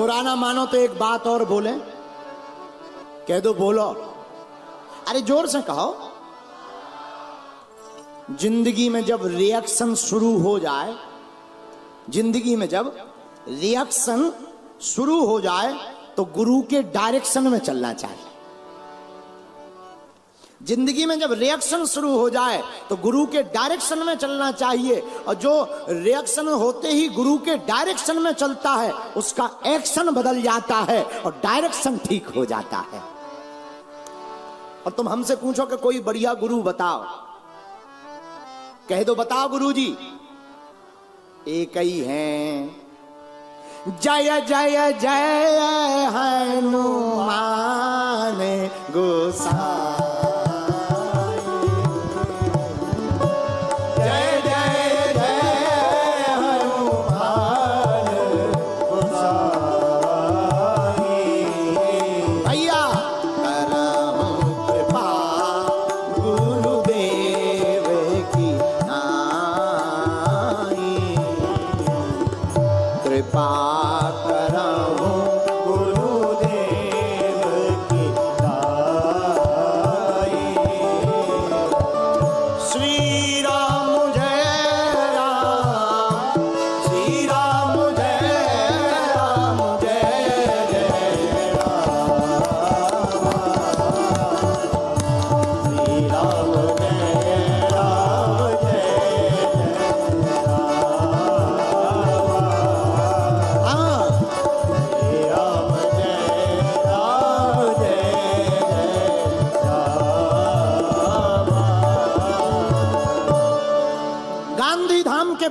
बुरा ना मानो तो एक बात और बोले, कह दो, बोलो। अरे जोर से कहो। जिंदगी में जब रिएक्शन शुरू हो जाए, जिंदगी में जब रिएक्शन शुरू हो जाए तो गुरु के डायरेक्शन में चलना चाहिए। जिंदगी में जब रिएक्शन शुरू हो जाए तो गुरु के डायरेक्शन में चलना चाहिए, और जो रिएक्शन होते ही गुरु के डायरेक्शन में चलता है उसका एक्शन बदल जाता है और डायरेक्शन ठीक हो जाता है। और तुम हमसे पूछो कि कोई बढ़िया गुरु बताओ, कह दो बताओ गुरु जी। एक ही हैं, जय जय जय हनुमान गोसाई।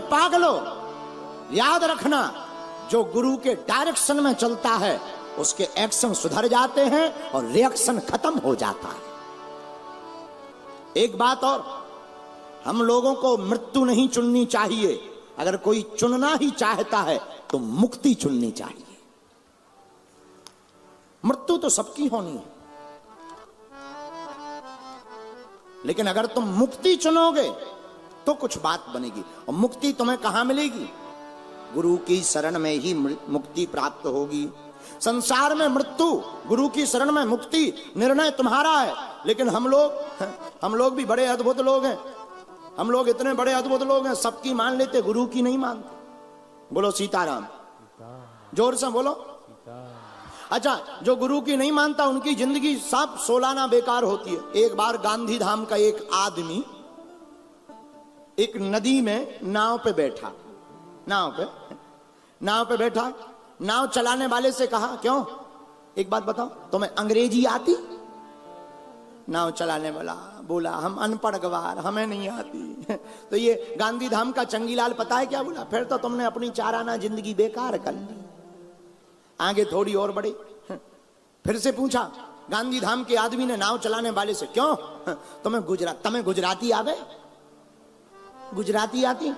पागलों, याद रखना, जो गुरु के डायरेक्शन में चलता है उसके एक्शन सुधर जाते हैं और रिएक्शन खत्म हो जाता है। एक बात और, हम लोगों को मृत्यु नहीं चुननी चाहिए। अगर कोई चुनना ही चाहता है तो मुक्ति चुननी चाहिए। मृत्यु तो सबकी होनी है, लेकिन अगर तुम मुक्ति चुनोगे तो कुछ बात बनेगी। और मुक्ति तुम्हें कहां मिलेगी? गुरु की शरण में ही मुक्ति प्राप्त होगी। संसार में मृत्यु, गुरु की शरण में मुक्ति, निर्णय तुम्हारा है। लेकिन हम लोग भी बड़े अद्भुत लोग हैं। हम लोग इतने बड़े अद्भुत लोग हैं, सबकी मान लेते, गुरु की नहीं मानते। बोलो सीताराम, जोर से बोलो। अच्छा, जो गुरु की नहीं मानता उनकी जिंदगी सब सोलाना बेकार होती है। एक बार गांधी धाम का एक आदमी एक नदी में नाव पे बैठा, नाव पे बैठा, नाव चलाने वाले से कहा, क्यों, एक बात बताओ, तुम्हें अंग्रेजी आती? नाव चलाने वाला बोला, हम अनपढ़ गवार, हमें नहीं आती। तो ये गांधी धाम का चंगीलाल पता है क्या बोला? फिर तो तुमने अपनी 4 आना जिंदगी बेकार कर ली। आगे थोड़ी और बढ़े, फिर से पूछा गांधी धाम के आदमी ने नाव चलाने वाले से, क्यों, तुम्हें गुजराती आ गए? गुजराती आती?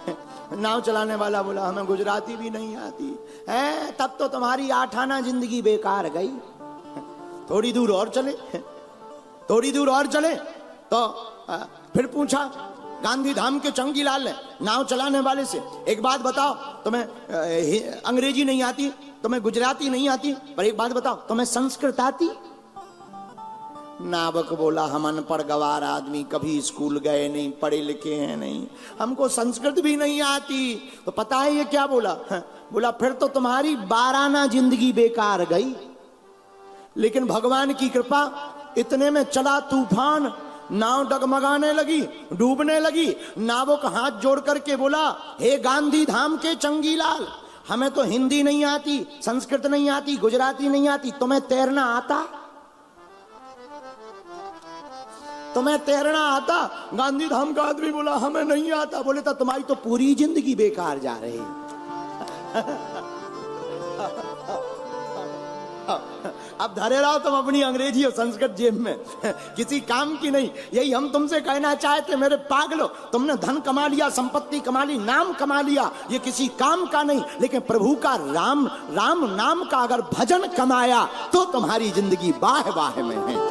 नाव चलाने वाला बोला, हमें गुजराती भी नहीं आती है। तब तो तुम्हारी 8 आना जिंदगी बेकार गई। थोड़ी दूर और चले तो फिर पूछा गांधी धाम के चंगीलाल ने नाव चलाने वाले से, एक बात बताओ, तुम्हें अंग्रेजी नहीं आती, तुम्हें गुजराती नहीं आती, पर एक बात बताओ, तुम्हें संस्कृत आती? नावक बोला, हम अनपढ़ गवार आदमी, कभी स्कूल गए नहीं, पढ़े लिखे हैं नहीं, हमको संस्कृत भी नहीं आती। तो पता है ये क्या बोला? बोला, फिर तो तुम्हारी 12 आना जिंदगी बेकार गई। लेकिन भगवान की कृपा, इतने में चला तूफान, नाव डगमगाने लगी, डूबने लगी। नावक हाथ जोड़ करके बोला, हे गांधी धाम के चंगीलाल, हमें तो हिंदी नहीं आती, संस्कृत नहीं आती, गुजराती नहीं आती, तुम्हें तैरना आता? तुम्हें तैरना आता? गांधी धाम का आदमी बोला, हमें नहीं आता। बोले, तो तुम्हारी तो पूरी जिंदगी बेकार जा रही है। अब धरे रहो तुम अपनी अंग्रेजी और संस्कृत जेब में, किसी काम की नहीं। यही हम तुमसे कहना चाहते मेरे पागलो, तुमने धन कमा लिया, संपत्ति कमा ली, नाम कमा लिया, ये किसी काम का नहीं। लेकिन प्रभु का राम नाम का अगर भजन कमाया तो तुम्हारी जिंदगी बाह बाह में है।